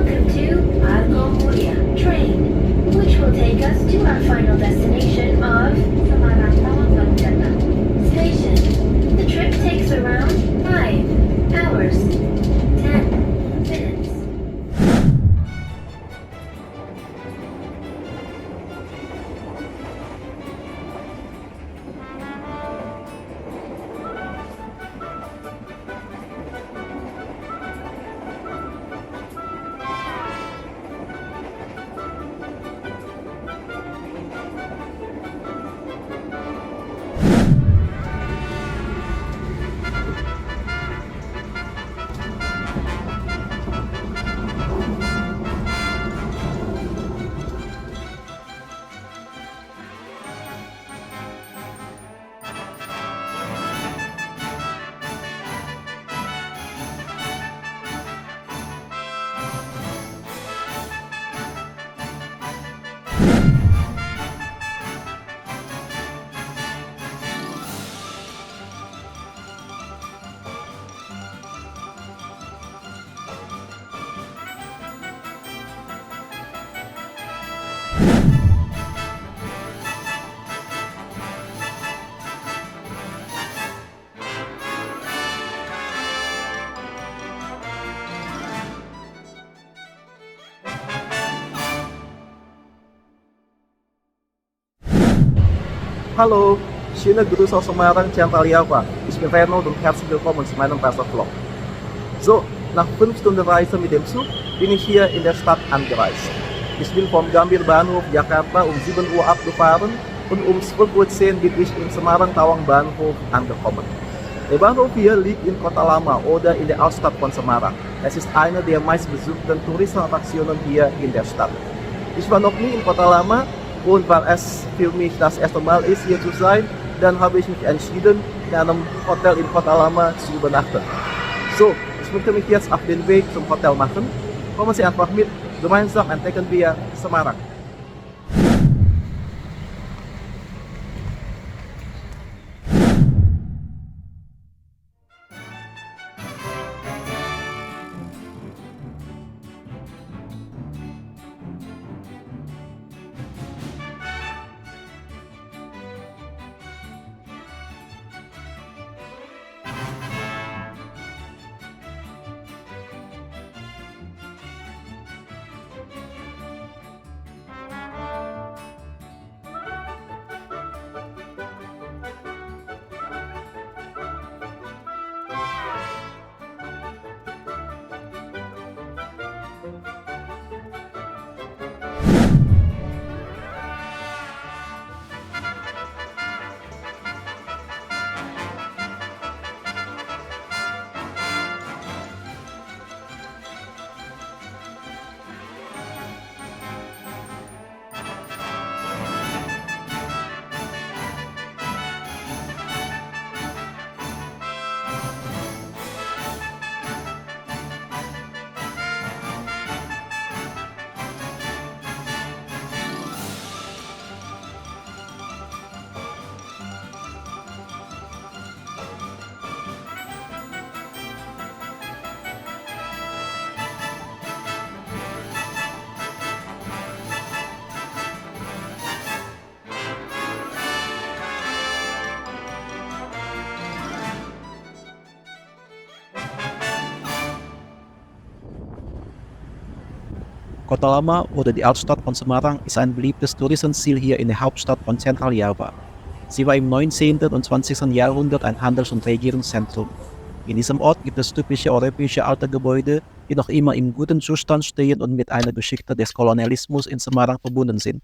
Welcome to Argo Mulia train, which will take us to our final destination of Semarang Tawang Banjarna Station. The trip takes around 5 hours, 10 minutes. Hallo, schöne Grüße aus Semarang, Central-Java. Ich bin Reinhold und herzlich willkommen zu meinem Reisevlog. So, nach 5 Stunden Reise mit dem Zug bin ich hier in der Stadt angereist. Ich bin vom Gambir Bahnhof Jakarta um 7 Uhr abgefahren und um 12:10 Uhr bin ich im Semarang Tawang Bahnhof angekommen. Der Bahnhof hier liegt in Kota Lama oder in der Altstadt von Semarang. Es ist eine der meistbesuchten Touristenattraktionen hier in der Stadt. Ich war noch nie in Kota Lama. Und weil es für mich das erste Mal ist, hier zu sein, dann habe ich mich entschieden, in einem Hotel in Kota Lama zu übernachten. So, ich möchte mich jetzt auf den Weg zum Hotel machen. Kommen Sie einfach mit, gemeinsam entdecken wir Semarang. Kota Lama oder die Altstadt von Semarang ist ein beliebtes Touristenziel hier in der Hauptstadt von Central-Java. Sie war im 19. und 20. Jahrhundert ein Handels- und Regierungszentrum. In diesem Ort gibt es typische europäische alte Gebäude, die noch immer im guten Zustand stehen und mit einer Geschichte des Kolonialismus in Semarang verbunden sind.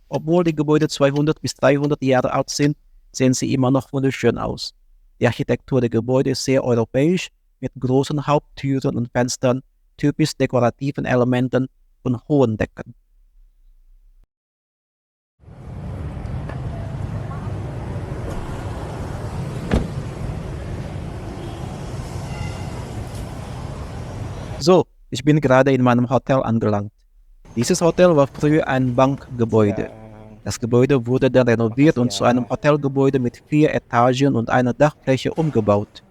Obwohl die Gebäude 200 bis 300 Jahre alt sind, sehen sie immer noch wunderschön aus. Die Architektur der Gebäude ist sehr europäisch, mit großen Haupttüren und Fenstern, typisch dekorativen Elementen und hohen Decken. So, ich bin gerade in meinem Hotel angelangt. Dieses Hotel war früher ein Bankgebäude. Das Gebäude wurde dann renoviert und zu einem Hotelgebäude mit 4 Etagen und einer Dachfläche umgebaut.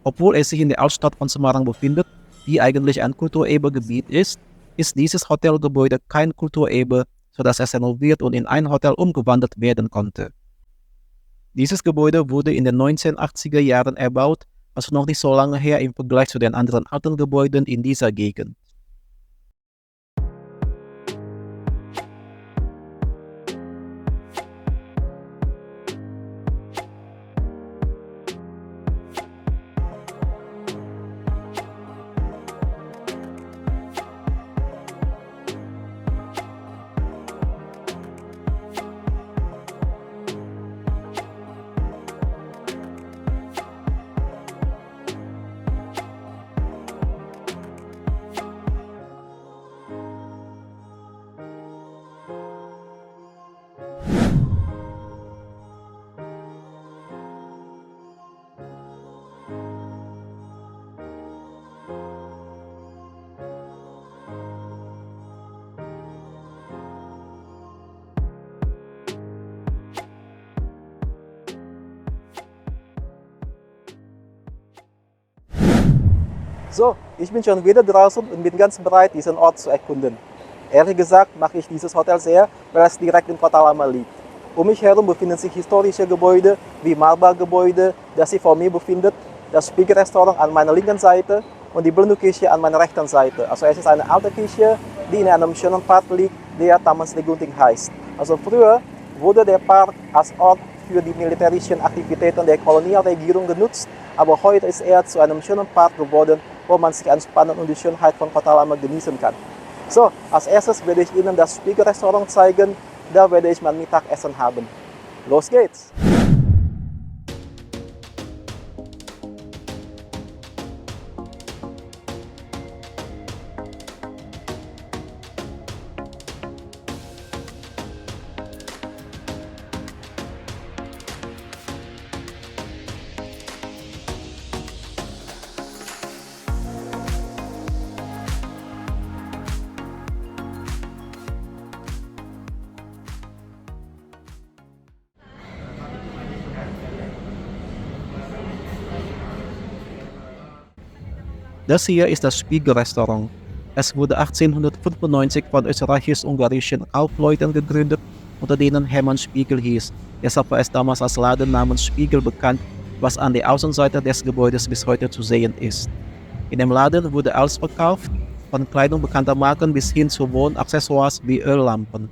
Obwohl es sich in der Altstadt von Semarang befindet, die eigentlich ein Kulturerbegebiet ist, ist dieses Hotelgebäude kein Kulturerbe, sodass es renoviert und in ein Hotel umgewandelt werden konnte. Dieses Gebäude wurde in den 1980er Jahren erbaut, also noch nicht so lange her im Vergleich zu den anderen alten Gebäuden in dieser Gegend. So, ich bin schon wieder draußen und bin ganz bereit, diesen Ort zu erkunden. Ehrlich gesagt mag ich dieses Hotel sehr, weil es direkt in Kota Lama liegt. Um mich herum befinden sich historische Gebäude wie Marba-Gebäude, das sich vor mir befindet, das Spiegelrestaurant an meiner linken Seite und die Blendukirche an meiner rechten Seite. Also es ist eine alte Kirche, die in einem schönen Park liegt, der Taman Sri Gunting heißt. Also früher wurde der Park als Ort für die militärischen Aktivitäten der Kolonialregierung genutzt, aber heute ist er zu einem schönen Park geworden, wo man sich entspannen und die Schönheit von Kota Lama genießen kann. So, als erstes werde ich Ihnen das Spiegelrestaurant zeigen, da werde ich mein Mittagessen haben. Los geht's! Das hier ist das Spiegelrestaurant. Es wurde 1895 von österreichisch-ungarischen Kaufleuten gegründet, unter denen Hermann Spiegel hieß. Deshalb war es damals als Laden namens Spiegel bekannt, was an der Außenseite des Gebäudes bis heute zu sehen ist. In dem Laden wurde alles verkauft, von Kleidung bekannter Marken bis hin zu Wohnaccessoires wie Öllampen.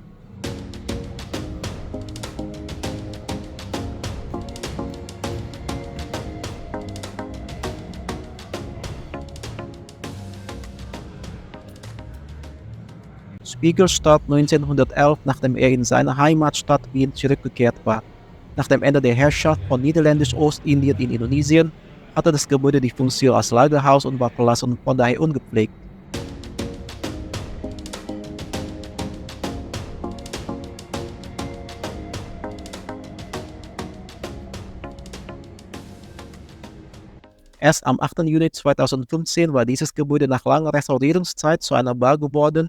Spiegel starb 1911, nachdem er in seine Heimatstadt Wien zurückgekehrt war. Nach dem Ende der Herrschaft von Niederländisch-Ostindien in Indonesien hatte das Gebäude die Funktion als Lagerhaus und war verlassen und von daher ungepflegt. Erst am 8. Juni 2015 war dieses Gebäude nach langer Restaurierungszeit zu einer Bar geworden,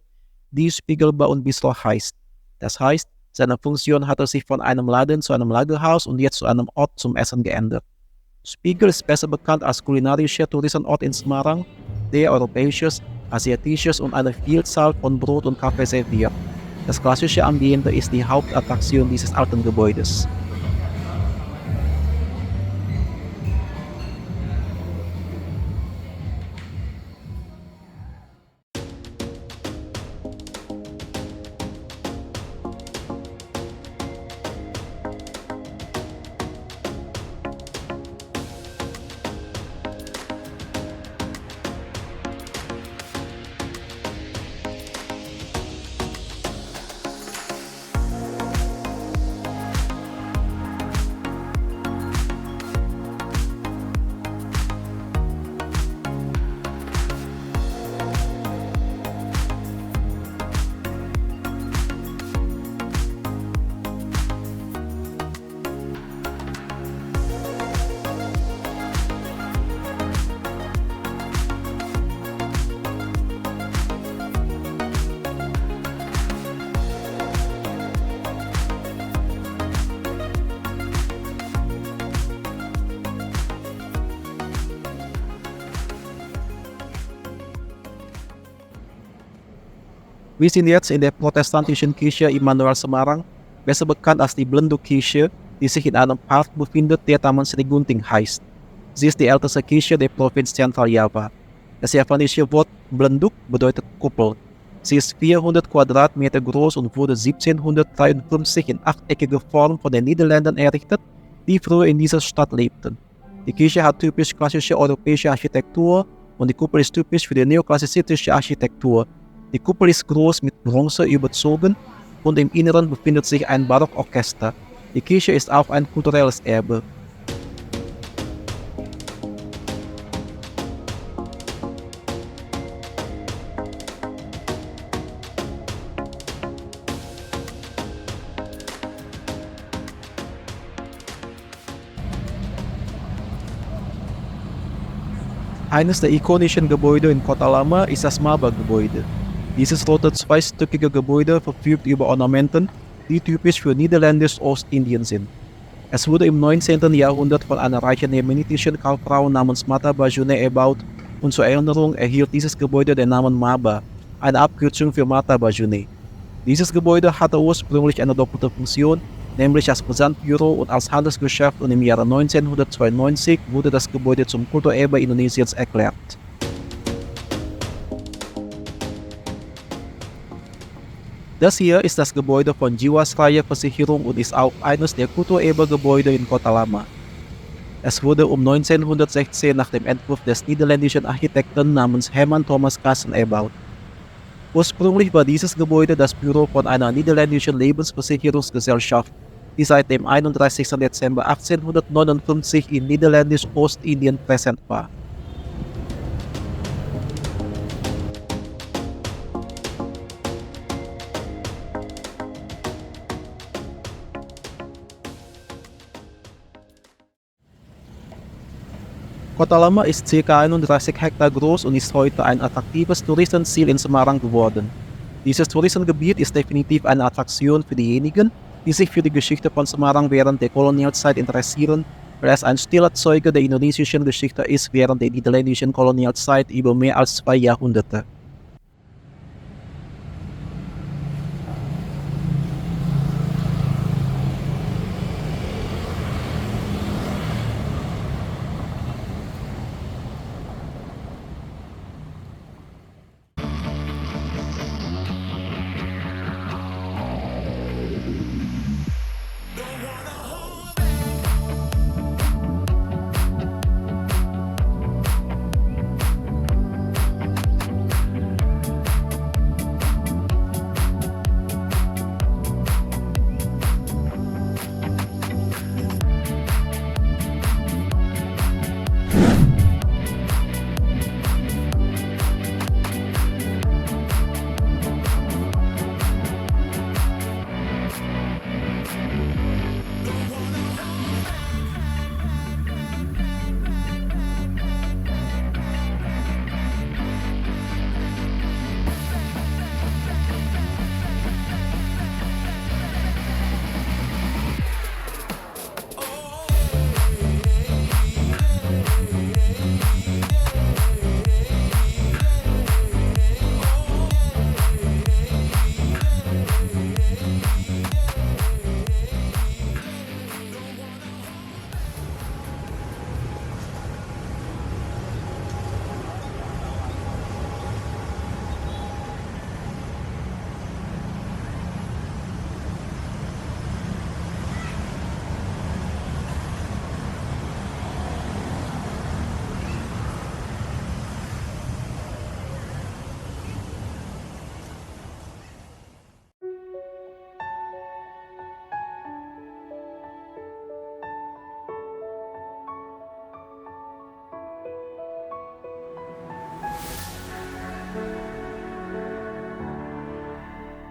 die Spiegelbar und Bistro heißt. Das heißt, seine Funktion hatte sich von einem Laden zu einem Lagerhaus und jetzt zu einem Ort zum Essen geändert. Spiegel ist besser bekannt als kulinarischer Touristenort in Semarang, der europäisches, asiatisches und eine Vielzahl von Brot und Kaffee serviert. Das klassische Ambiente ist die Hauptattraktion dieses alten Gebäudes. Wir sind jetzt in der protestantischen Kirche Immanuel Semarang, besser bekannt als die Belenduk-Kirche, die sich in einem Park befindet, der Taman Sri Gunting heißt. Sie ist die älteste Kirche der Provinz Zentraljava. Das javanische Wort Belenduk bedeutet Kuppel. Sie ist 400 Quadratmeter groß und wurde 1753 in achteckige Form von den Niederländern errichtet, die früher in dieser Stadt lebten. Die Kirche hat typisch klassische europäische Architektur und die Kuppel ist typisch für die neoklassizistische Architektur. Die Kuppel ist groß mit Bronze überzogen und im Inneren befindet sich ein Barockorchester. Die Kirche ist auch ein kulturelles Erbe. Eines der ikonischen Gebäude in Kota Lama ist das Maba-Gebäude. Dieses rote zweistöckige Gebäude verfügt über Ornamenten, die typisch für Niederländisch-Ostindien sind. Es wurde im 19. Jahrhundert von einer reichen jemenitischen Kauffrau namens Mata Bajune erbaut und zur Erinnerung erhielt dieses Gebäude den Namen Maba, eine Abkürzung für Mata Bajune. Dieses Gebäude hatte ursprünglich eine doppelte Funktion, nämlich als Versandbüro und als Handelsgeschäft, und im Jahre 1992 wurde das Gebäude zum Kulturerbe Indonesiens erklärt. Das hier ist das Gebäude von Jiwasraya Versicherung und ist auch eines der Kulturerbe-Gebäude in Kota Lama. Es wurde um 1916 nach dem Entwurf des niederländischen Architekten namens Herman Thomas Cassen erbaut. Ursprünglich war dieses Gebäude das Büro von einer niederländischen Lebensversicherungsgesellschaft, die seit dem 31. Dezember 1859 in Niederländisch-Ostindien präsent war. Kota Lama ist ca. 31 Hektar groß und ist heute ein attraktives Touristenziel in Semarang geworden. Dieses Touristengebiet ist definitiv eine Attraktion für diejenigen, die sich für die Geschichte von Semarang während der Kolonialzeit interessieren, weil es ein stiller Zeuge der indonesischen Geschichte ist während der niederländischen Kolonialzeit über mehr als 2 Jahrhunderte.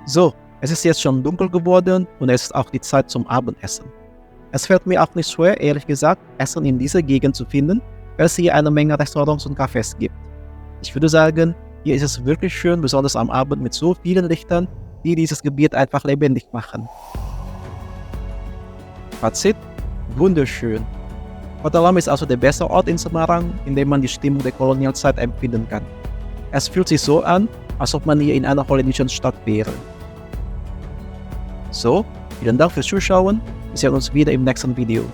So, es ist jetzt schon dunkel geworden und es ist auch die Zeit zum Abendessen. Es fällt mir auch nicht schwer, ehrlich gesagt, Essen in dieser Gegend zu finden, weil es hier eine Menge Restaurants und Cafés gibt. Ich würde sagen, hier ist es wirklich schön, besonders am Abend mit so vielen Lichtern, die dieses Gebiet einfach lebendig machen. Fazit: wunderschön. Kota Lama ist also der beste Ort in Semarang, in dem man die Stimmung der Kolonialzeit empfinden kann. Es fühlt sich so an, als ob man hier in einer holländischen Stadt wäre. So, vielen Dank fürs Zuschauen. Wir sehen uns wieder im nächsten Video.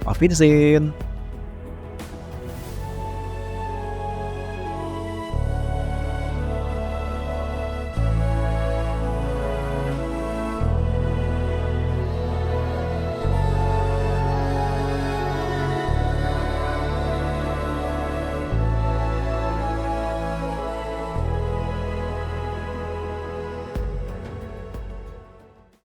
Auf Wiedersehen!